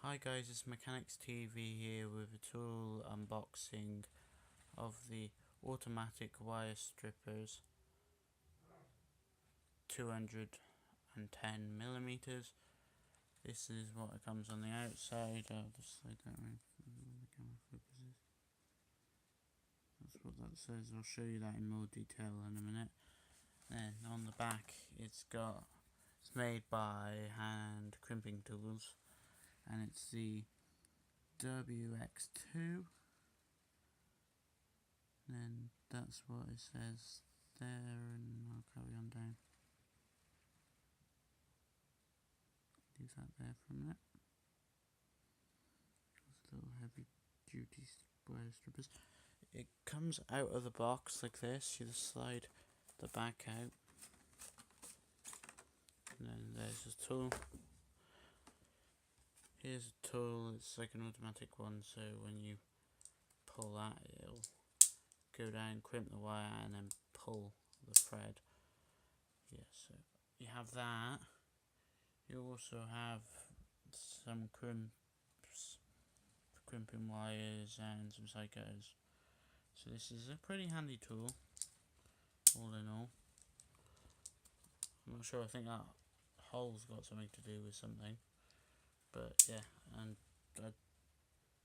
Hi guys, it's Mechanics TV here with a tool unboxing of the automatic wire strippers 210mm. This is what it comes on the outside. I'll just slide that around the camera focuses. That's what that says. I'll show you that in more detail in a minute. Then on the back it's made by Hand Crimping Tools, and it's the WX2, and that's what it says there, and I'll carry on down. Leave that there for a minute. Those little heavy duty wire strippers. It comes out of the box like this. You just slide the back out, and then there's the tool. Here's a tool. It's like an automatic one, so when you pull that, it'll go down, crimp the wire, and then pull the thread. Yeah, so you have that. You also have some crimps for crimping wires and some side cutters. So this is a pretty handy tool, all in all. I'm not sure, I think that hole's got something to do with something. But yeah, and I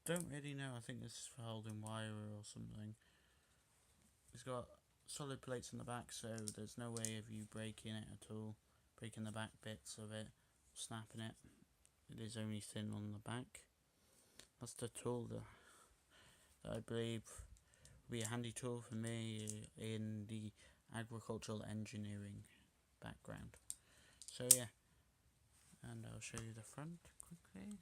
don't really know, I think this is for holding wire or something. It's got solid plates on the back, so there's no way of you breaking it at all, breaking the back bits of it, snapping it. It is only thin on the back. That's the tool that I believe will be a handy tool for me in the agricultural engineering background. So yeah, and I'll show you the front quickly.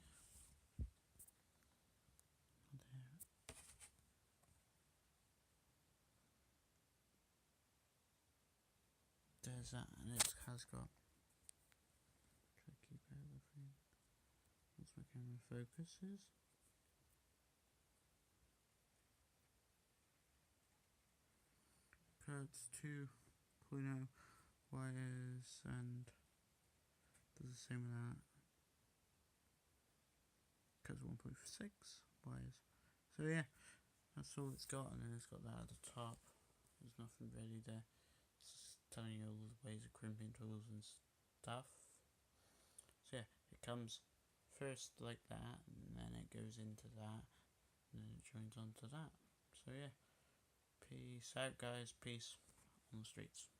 There's that, and it has got, try to keep out of the frame once my camera focuses. Cards 2.0 wires, and does the same with that. Cards 1.6 wires. So yeah, that's all it's got, and then it's got that at the top. There's nothing really there. Telling you all the ways of crimping tools and stuff. So yeah, it comes first like that, and then it goes into that, and then it joins onto that. So yeah, peace out guys, peace on the streets.